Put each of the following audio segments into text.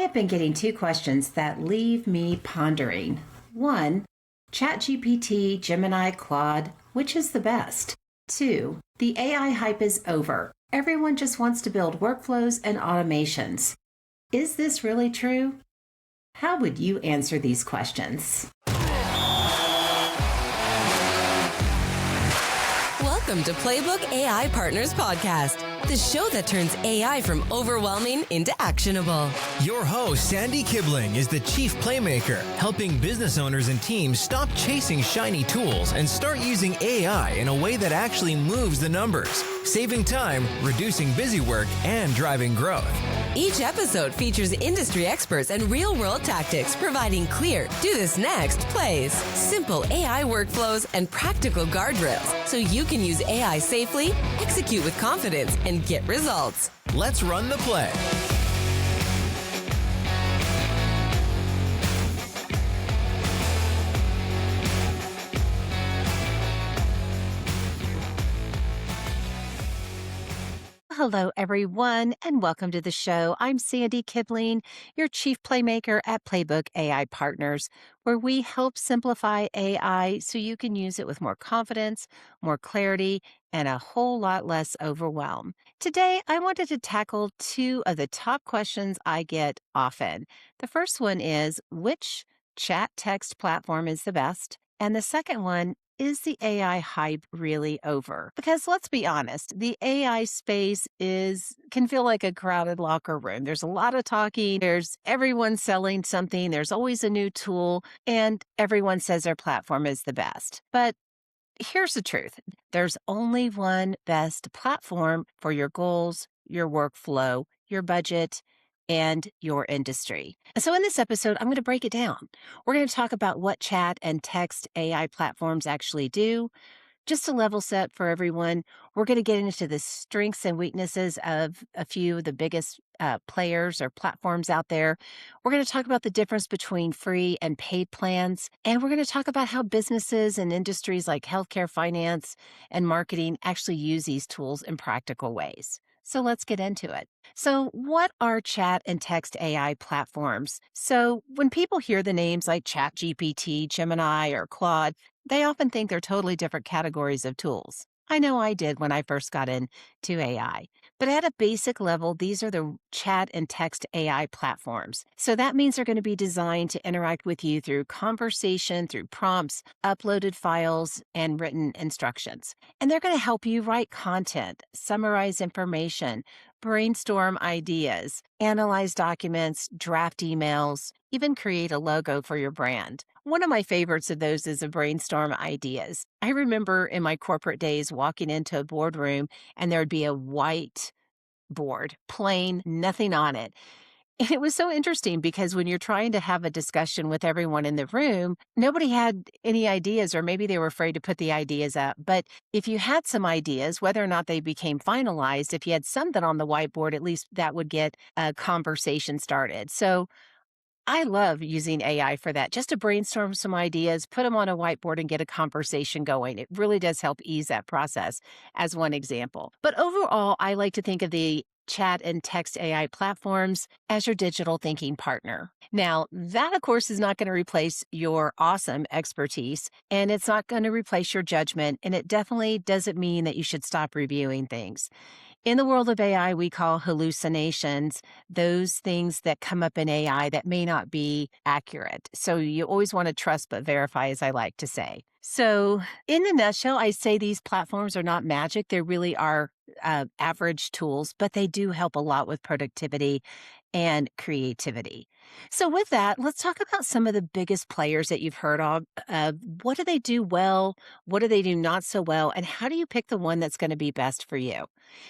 have been getting two questions that leave me pondering. One, ChatGPT, Gemini, Claude, which is the best? Two, the AI hype is over. Everyone just wants to build workflows and automations. Is this really true? How would you answer these questions? Welcome to Playbook AI Partners podcast, the show that turns AI from overwhelming into actionable. Your host, Sandy Kibling, is the Chief Playmaker, helping business owners and teams stop chasing shiny tools and start using AI in a way that actually moves the numbers, saving time, reducing busy work, and driving growth. Each episode features industry experts and real-world tactics, providing clear, do this next plays, simple AI workflows, and practical guardrails so you can use AI safely, execute with confidence, and get results. Let's run the play. Hello, everyone, and welcome to the show. I'm Sandy Kibling, your Chief Playmaker at Playbook AI Partners, where we help simplify AI so you can use it with more confidence, more clarity, and a whole lot less overwhelm. Today, I wanted to tackle two of the top questions I get often. The first one is, which chat text platform is the best? And the second one, is the AI hype really over? Because let's be honest, the AI space can feel like a crowded locker room. There's a lot of talking. There's everyone selling something. There's always a new tool, and everyone says their platform is the best. But here's the truth. There's only one best platform for your goals, your workflow, your budget, and your industry. So in this episode, I'm going to break it down. We're going to talk about what chat and text AI platforms actually do. Just to level set for everyone, we're going to get into the strengths and weaknesses of a few of the biggest players or platforms out there. We're going to talk about the difference between free and paid plans. And we're going to talk about how businesses and industries like healthcare, finance, and marketing actually use these tools in practical ways. So let's get into it. So what are chat and text AI platforms? So when people hear the names like ChatGPT, Gemini, or Claude, they often think they're totally different categories of tools. I know I did when I first got into AI. But at a basic level, these are the chat and text AI platforms. So that means they're going to be designed to interact with you through conversation, through prompts, uploaded files, and written instructions. And they're going to help you write content, summarize information, brainstorm ideas, analyze documents, draft emails, even create a logo for your brand. One of my favorites of those is a brainstorm ideas. I remember in my corporate days walking into a boardroom and there would be a white board, plain, nothing on it. And it was so interesting because when you're trying to have a discussion with everyone in the room, nobody had any ideas, or maybe they were afraid to put the ideas up. But if you had some ideas, whether or not they became finalized, if you had something on the whiteboard, at least that would get a conversation started. So I love using AI for that, just to brainstorm some ideas, put them on a whiteboard and get a conversation going. It really does help ease that process as one example. But overall, I like to think of the chat and text AI platforms as your digital thinking partner. Now, that, of course, is not going to replace your awesome expertise, and it's not going to replace your judgment, and it definitely doesn't mean that you should stop reviewing things. In the world of AI, we call hallucinations those things that come up in AI that may not be accurate. So you always want to trust but verify, as I like to say. So in a nutshell, I say these platforms are not magic. They really are average tools, but they do help a lot with productivity and creativity. So with that, let's talk about some of the biggest players that you've heard of. What do they do well? What do they do not so well? And how do you pick the one that's going to be best for you?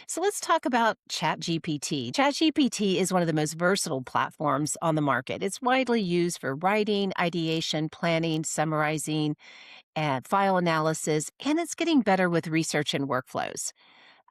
So let's talk about ChatGPT. ChatGPT is one of the most versatile platforms on the market. It's widely used for writing, ideation, planning, summarizing, and file analysis, and it's getting better with research and workflows.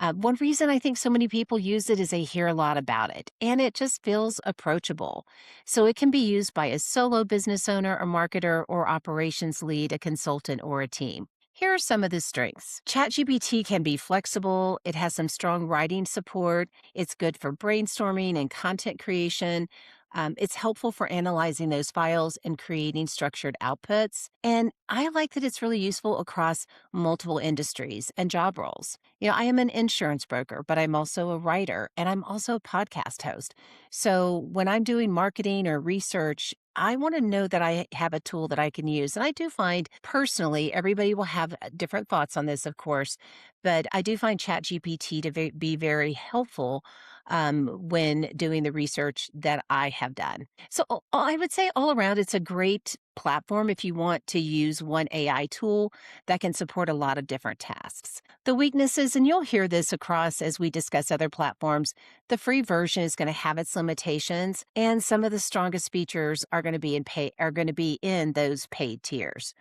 One reason I think so many people use it is they hear a lot about it, and it just feels approachable. So it can be used by a solo business owner, a marketer, or operations lead, a consultant, or a team. Here are some of the strengths. ChatGPT can be flexible. It has some strong writing support. It's good for brainstorming and content creation. It's helpful for analyzing those files and creating structured outputs. And I like that it's really useful across multiple industries and job roles. I am an insurance broker, but I'm also a writer and I'm also a podcast host. So when I'm doing marketing or research, I want to know that I have a tool that I can use. And I do find personally, everybody will have different thoughts on this, of course, but I do find ChatGPT to be very helpful when doing the research that I have done. So I would say all around, it's a great platform if you want to use one AI tool that can support a lot of different tasks. The weaknesses, and you'll hear this across as we discuss other platforms, the free version is going to have its limitations, and some of the strongest features are going to be in those paid tiers.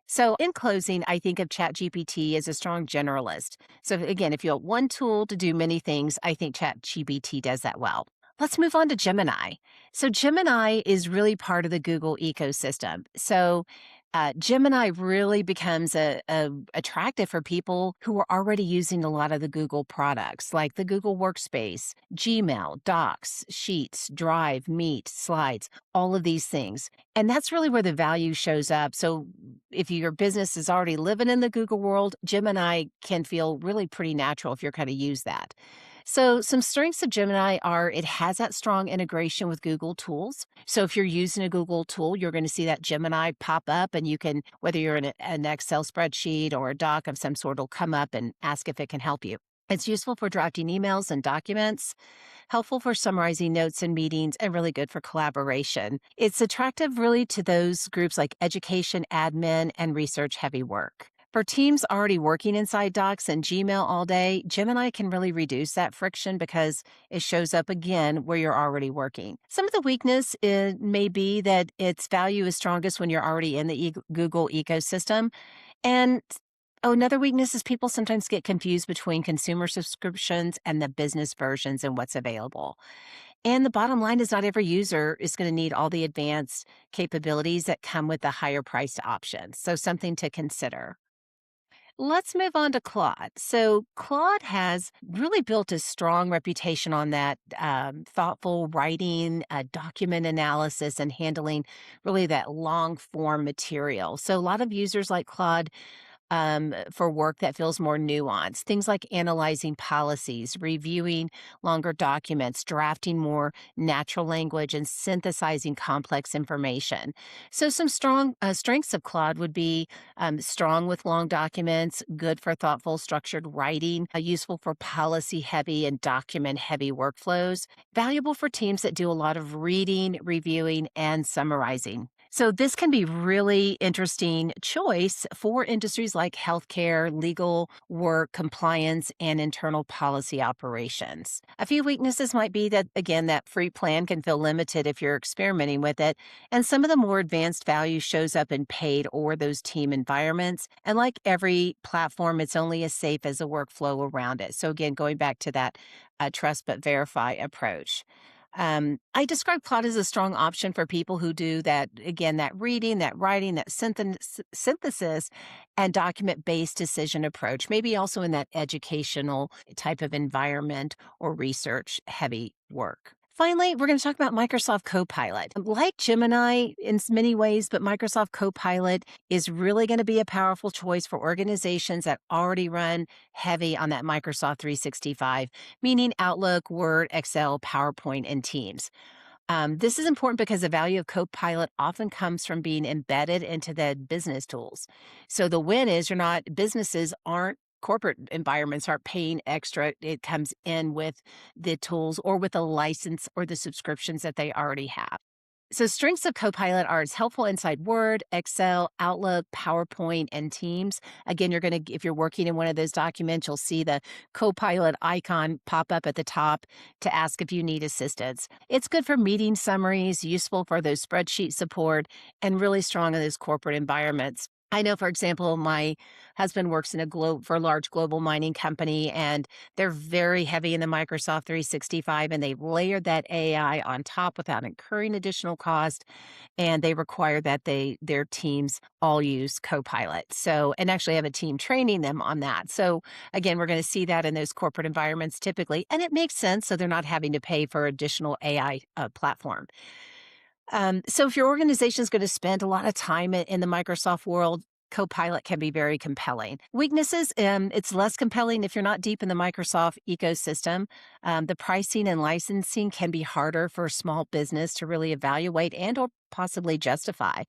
So, in closing, I think of ChatGPT as a strong generalist. So, again, if you want one tool to do many things, I think ChatGPT does that well. Let's move on to Gemini. So, Gemini is really part of the Google ecosystem. So, Gemini really becomes attractive for people who are already using a lot of the Google products, like the Google Workspace, Gmail, Docs, Sheets, Drive, Meet, Slides, all of these things. And that's really where the value shows up. So if your business is already living in the Google world, Gemini can feel really pretty natural if you're kind of use that. So, some strengths of Gemini are it has that strong integration with Google tools. So, if you're using a Google tool, you're going to see that Gemini pop up, and you can, whether you're in an Excel spreadsheet or a doc of some sort, will come up and ask if it can help you. It's useful for drafting emails and documents, helpful for summarizing notes and meetings, and really good for collaboration. It's attractive really to those groups like education, admin, and research heavy work. For teams already working inside Docs and Gmail all day, Gemini can really reduce that friction because it shows up again where you're already working. Some of the weakness may be that its value is strongest when you're already in the Google ecosystem. And another weakness is people sometimes get confused between consumer subscriptions and the business versions and what's available. And the bottom line is not every user is going to need all the advanced capabilities that come with the higher priced options. So something to consider. Let's move on to Claude. So, Claude has really built a strong reputation on that thoughtful writing, document analysis, and handling really that long form material. So, a lot of users like Claude for work that feels more nuanced. Things like analyzing policies, reviewing longer documents, drafting more natural language, and synthesizing complex information. So, some strong strengths of Claude would be strong with long documents, good for thoughtful, structured writing, useful for policy heavy and document heavy workflows, valuable for teams that do a lot of reading, reviewing, and summarizing. So this can be really interesting choice for industries like healthcare, legal work, compliance, and internal policy operations. A few weaknesses might be that, again, that free plan can feel limited if you're experimenting with it, and some of the more advanced value shows up in paid or those team environments. And like every platform, it's only as safe as the workflow around it. So again, going back to that trust but verify approach. I describe Claude as a strong option for people who do that, again, that reading, that writing, that synthesis, and document based decision approach, maybe also in that educational type of environment or research heavy work. Finally, we're going to talk about Microsoft Copilot. Like Gemini in many ways, but Microsoft Copilot is really going to be a powerful choice for organizations that already run heavy on that Microsoft 365, meaning Outlook, Word, Excel, PowerPoint, and Teams. This is important because the value of Copilot often comes from being embedded into the business tools. So the win is businesses aren't corporate environments aren't paying extra. It comes in with the tools or with a license or the subscriptions that they already have. So strengths of Copilot are it's helpful inside Word, Excel, Outlook, PowerPoint, and Teams. Again, if you're working in one of those documents, you'll see the Copilot icon pop up at the top to ask if you need assistance. It's good for meeting summaries, useful for those spreadsheet support, and really strong in those corporate environments. I know, for example, my husband works in for a large global mining company, and they're very heavy in the Microsoft 365, and they've layered that AI on top without incurring additional cost. And they require that their teams all use Copilot. So, and actually have a team training them on that. So, again, we're going to see that in those corporate environments typically, and it makes sense. So they're not having to pay for additional AI platform. So if your organization is going to spend a lot of time in the Microsoft world, Copilot can be very compelling. Weaknesses, it's less compelling if you're not deep in the Microsoft ecosystem. The pricing and licensing can be harder for a small business to really evaluate and or possibly justify.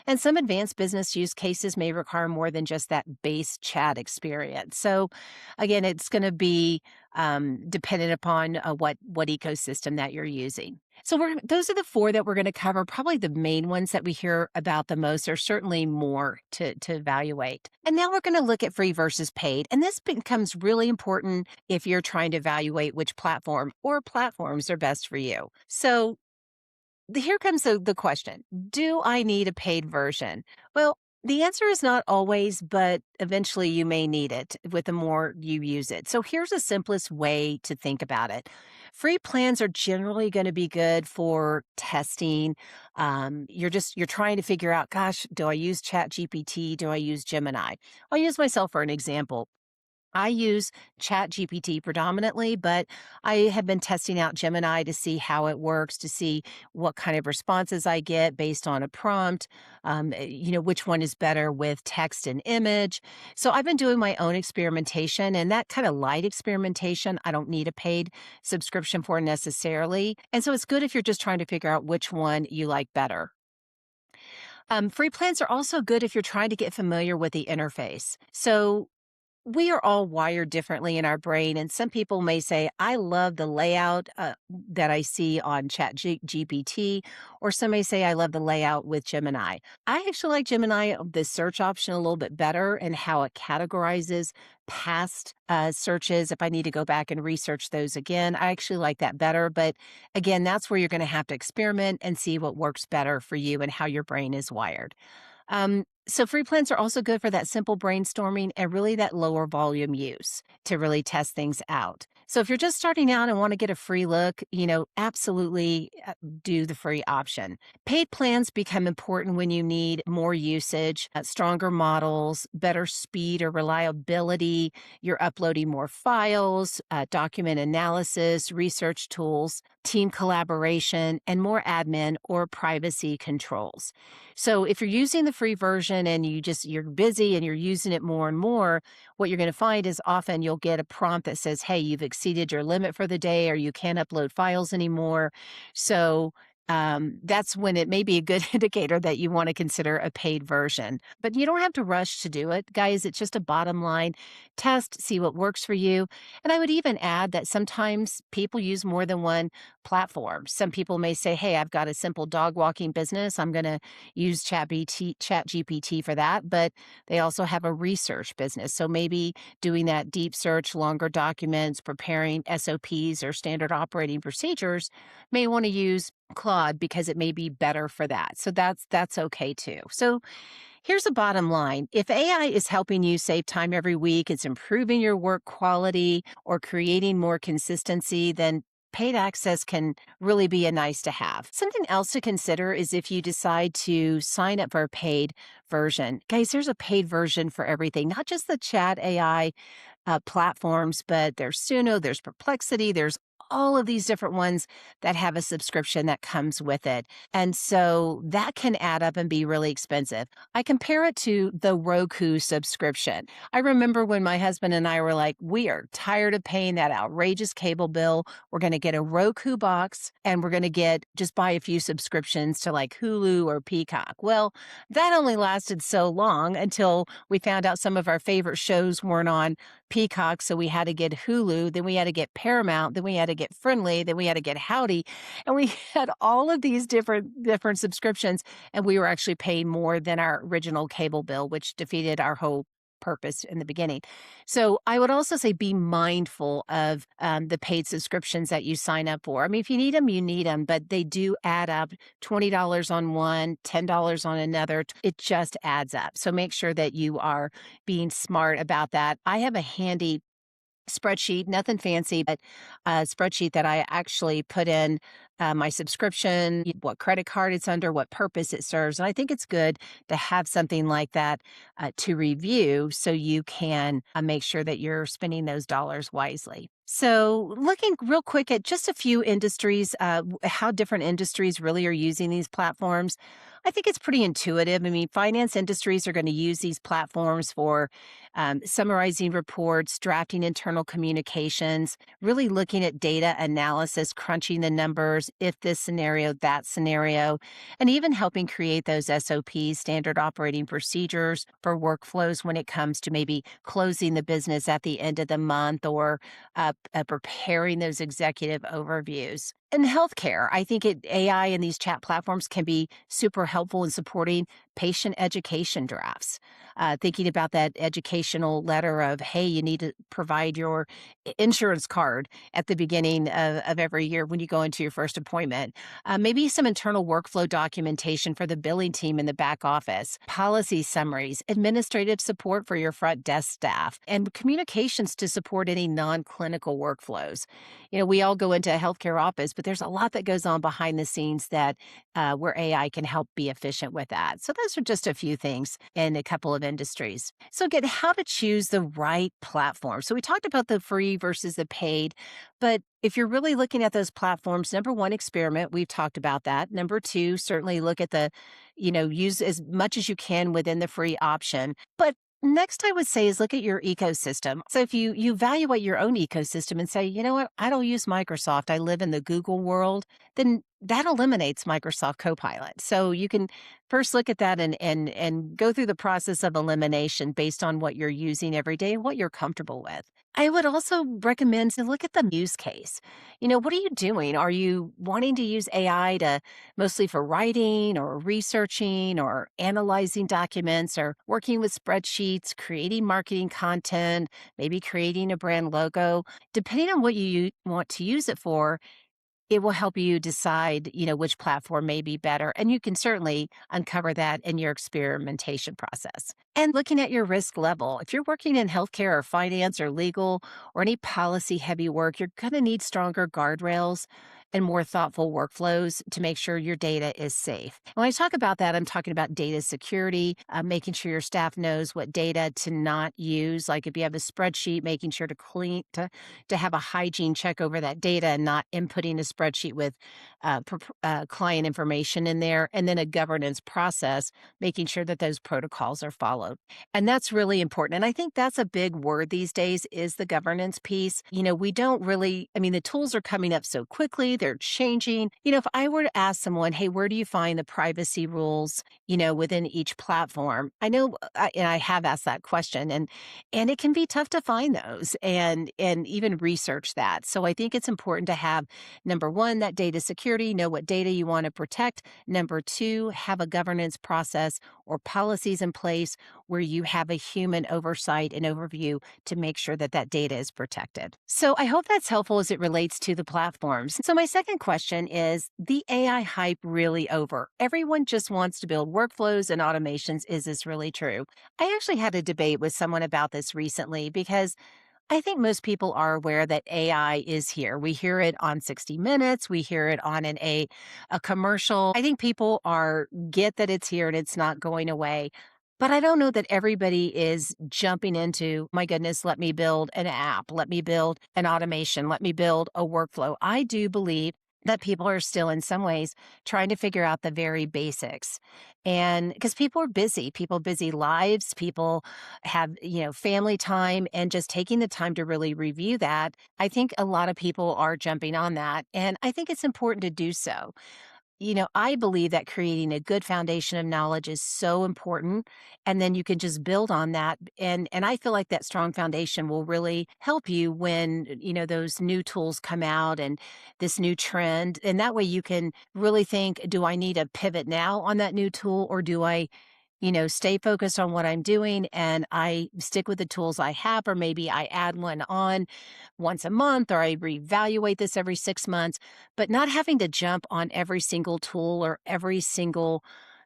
And some advanced business use cases may require more than just that base chat experience. So, again, it's going to be dependent upon what ecosystem that you're using. So, those are the four that we're going to cover. Probably the main ones that we hear about the most. There's certainly more to evaluate. And now we're going to look at free versus paid. And this becomes really important if you're trying to evaluate which platform or platforms are best for you. So, here comes the question. Do I need a paid version? Well, the answer is not always, but eventually you may need it with the more you use it. So here's the simplest way to think about it. Free plans are generally going to be good for testing. You're trying to figure out, gosh, do I use ChatGPT? Do I use Gemini? I'll use myself for an example. I use ChatGPT predominantly, but I have been testing out Gemini to see how it works, to see what kind of responses I get based on a prompt, which one is better with text and image. So I've been doing my own experimentation, and that kind of light experimentation, I don't need a paid subscription for necessarily. And so it's good if you're just trying to figure out which one you like better. Free plans are also good if you're trying to get familiar with the interface. So we are all wired differently in our brain, and some people may say, I love the layout that I see on GPT, or some may say, I love the layout with Gemini. I actually like Gemini, the search option, a little bit better and how it categorizes past searches. If I need to go back and research those again, I actually like that better. But again, that's where you're going to have to experiment and see what works better for you and how your brain is wired. So free plans are also good for that simple brainstorming and really that lower volume use to really test things out. So if you're just starting out and want to get a free look, absolutely do the free option. Paid plans become important when you need more usage, stronger models, better speed or reliability. You're uploading more files, document analysis, research tools, team collaboration, and more admin or privacy controls. So if you're using the free version and you're busy and you're using it more and more, what you're going to find is often you'll get a prompt that says, "Hey, you've exceeded your limit for the day," or "You can't upload files anymore." So that's when it may be a good indicator that you want to consider a paid version. But you don't have to rush to do it, guys. It's just a bottom line test, see what works for you. And I would even add that sometimes people use more than one platform. Some people may say, "Hey, I've got a simple dog walking business. I'm going to use ChatGPT for that." But they also have a research business. So maybe doing that deep search, longer documents, preparing SOPs or standard operating procedures may want to use Claude because it may be better for that. So that's okay too. So here's the bottom line. If AI is helping you save time every week, it's improving your work quality or creating more consistency, then paid access can really be a nice to have. Something else to consider is if you decide to sign up for a paid version. Guys, there's a paid version for everything, not just the chat AI platforms, but there's Suno, there's Perplexity, there's all of these different ones that have a subscription that comes with it. And so that can add up and be really expensive. I compare it to the Roku subscription. I remember when my husband and I were like, we are tired of paying that outrageous cable bill. We're going to get a Roku box and we're going to just buy a few subscriptions to like Hulu or Peacock. Well, that only lasted so long until we found out some of our favorite shows weren't on Peacock, so we had to get Hulu, then we had to get Paramount, then we had to get Friendly, then we had to get Howdy, and we had all of these different subscriptions, and we were actually paying more than our original cable bill, which defeated our whole purpose in the beginning. So I would also say be mindful of the paid subscriptions that you sign up for. I mean, if you need them, you need them, but they do add up. $20 on one, $10 on another. It just adds up. So make sure that you are being smart about that. I have a handy spreadsheet, nothing fancy, but a spreadsheet that I actually put in my subscription, what credit card it's under, what purpose it serves. And I think it's good to have something like that to review so you can make sure that you're spending those dollars wisely. So, looking real quick at just a few industries, how different industries really are using these platforms, I think it's pretty intuitive. I mean, finance industries are going to use these platforms for summarizing reports, drafting internal communications, really looking at data analysis, crunching the numbers, if this scenario, that scenario, and even helping create those SOPs, standard operating procedures for workflows when it comes to maybe closing the business at the end of the month or preparing those executive overviews. In healthcare, I think AI and these chat platforms can be super helpful in supporting patient education drafts. Thinking about that educational letter of, hey, you need to provide your insurance card at the beginning of every year when you go into your first appointment. Maybe some internal workflow documentation for the billing team in the back office, policy summaries, administrative support for your front desk staff, and communications to support any non clinical workflows. We all go into a healthcare office, but there's a lot that goes on behind the scenes that where AI can help be efficient with that. So those are just a few things in a couple of industries. So again, how to choose the right platform. So we talked about the free versus the paid, but if you're really looking at those platforms, number one, experiment. We've talked about that. Number two, certainly look at use as much as you can within the free option. But next, I would say is look at your ecosystem. So if you evaluate your own ecosystem and say, you know what, I don't use Microsoft, I live in the Google world, then that eliminates Microsoft Copilot. So you can first look at that and go through the process of elimination based on what you're using every day and what you're comfortable with. I would also recommend to look at the use case. What are you doing? Are you wanting to use AI to mostly for writing or researching or analyzing documents or working with spreadsheets, creating marketing content, maybe creating a brand logo? Depending on what you want to use it for, it will help you decide, which platform may be better. And you can certainly uncover that in your experimentation process. And looking at your risk level, if you're working in healthcare or finance or legal or any policy heavy work, you're going to need stronger guardrails and more thoughtful workflows to make sure your data is safe. When I talk about that, I'm talking about data security, making sure your staff knows what data to not use. Like if you have a spreadsheet, making sure to clean to have a hygiene check over that data and not inputting a spreadsheet with client information in there, and then a governance process, making sure that those protocols are followed. And that's really important. And I think that's a big word these days is the governance piece. We don't really, I mean, the tools are coming up so quickly, they're changing. If I were to ask someone, hey, where do you find the privacy rules, within each platform? I know, and I have asked that question, and it can be tough to find those and even research that. So I think it's important to have number one, that data security, know what data you want to protect. Number two, have a governance process or policies in place where you have a human oversight and overview to make sure that that data is protected. So I hope that's helpful as it relates to the platforms. So my second question is the AI hype really over? Everyone just wants to build workflows and automations. Is this really true? I actually had a debate with someone about this recently because I think most people are aware that AI is here. We hear it on 60 Minutes. We hear it on a commercial. I think people get that it's here and it's not going away. But I don't know that everybody is jumping into, my goodness, let me build an app, let me build an automation, let me build a workflow. I do believe that people are still in some ways trying to figure out the very basics. And because people busy lives, people have, family time and just taking the time to really review that. I think a lot of people are jumping on that. And I think it's important to do so. I believe that creating a good foundation of knowledge is so important, and then you can just build on that. And I feel like that strong foundation will really help you when, those new tools come out and this new trend. And that way you can really think, do I need to pivot now on that new tool, or do I stay focused on what I'm doing and I stick with the tools I have, or maybe I add one on once a month or I reevaluate this every 6 months, but not having to jump on every single tool or every single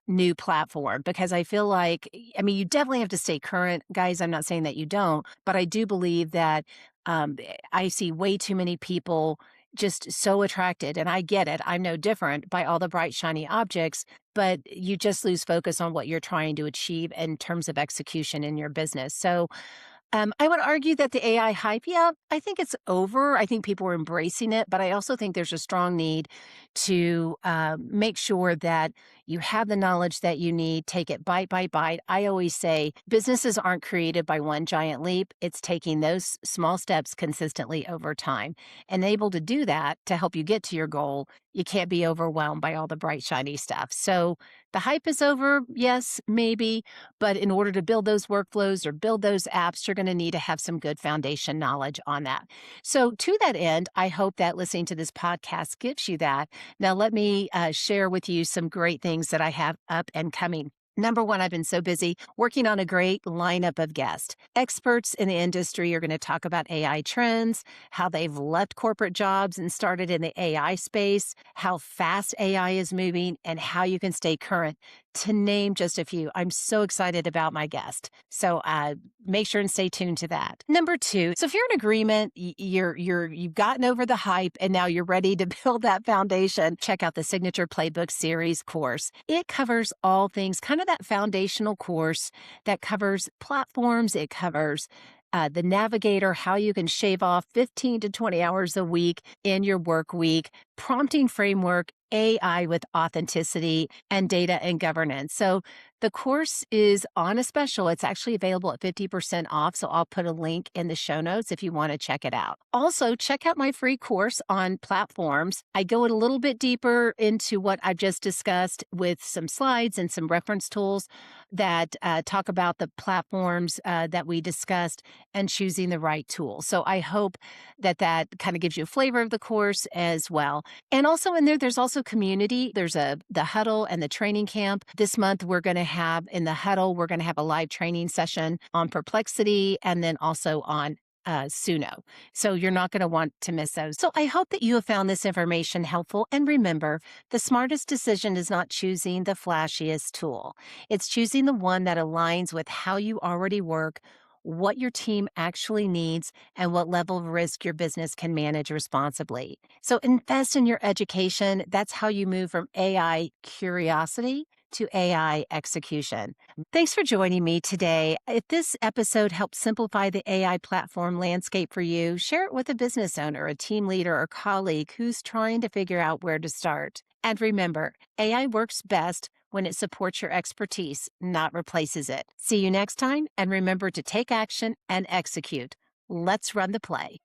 new platform because I feel like, I mean, you definitely have to stay current, guys. I'm not saying that you don't, but I do believe that I see way too many people just so attracted, and I get it. I'm no different by all the bright, shiny objects, but you just lose focus on what you're trying to achieve in terms of execution in your business. So, I would argue that the AI hype, yeah, I think it's over. I think people are embracing it, but I also think there's a strong need to make sure that you have the knowledge that you need, take it bite by bite. I always say businesses aren't created by one giant leap. It's taking those small steps consistently over time. And able to do that to help you get to your goal, you can't be overwhelmed by all the bright, shiny stuff. So the hype is over. Yes, maybe. But in order to build those workflows or build those apps, you're going to need to have some good foundation knowledge on that. So, to that end, I hope that listening to this podcast gives you that. Now, let me share with you some great things that I have up and coming. Number one, I've been so busy working on a great lineup of guests. Experts in the industry are going to talk about AI trends, how they've left corporate jobs and started in the AI space, how fast AI is moving, and how you can stay current, to name just a few. I'm so excited about my guest. So make sure and stay tuned to that. Number two, so if you're in agreement, you've gotten over the hype and now you're ready to build that foundation, check out the Signature Playbook Series course. It covers all things, kind of that foundational course that covers platforms. It covers the navigator, how you can shave off 15 to 20 hours a week in your work week, prompting framework, AI with authenticity, and data and governance. So the course is on a special. It's actually available at 50% off. So I'll put a link in the show notes if you want to check it out. Also, check out my free course on platforms. I go a little bit deeper into what I've just discussed with some slides and some reference tools that talk about the platforms that we discussed and choosing the right tool. So I hope that that kind of gives you a flavor of the course as well. And also in there, there's also community. There's the huddle and the training camp. This month, we're going to have in the huddle, we're going to have a live training session on Perplexity and then also on Suno. So you're not going to want to miss those. So I hope that you have found this information helpful. And remember, the smartest decision is not choosing the flashiest tool. It's choosing the one that aligns with how you already work, what your team actually needs, and what level of risk your business can manage responsibly. So invest in your education. That's how you move from AI curiosity to AI execution. Thanks for joining me today. If this episode helped simplify the AI platform landscape for you, share it with a business owner, a team leader, or colleague who's trying to figure out where to start. And remember, AI works best when it supports your expertise, not replaces it. See you next time, and remember to take action and execute. Let's run the play.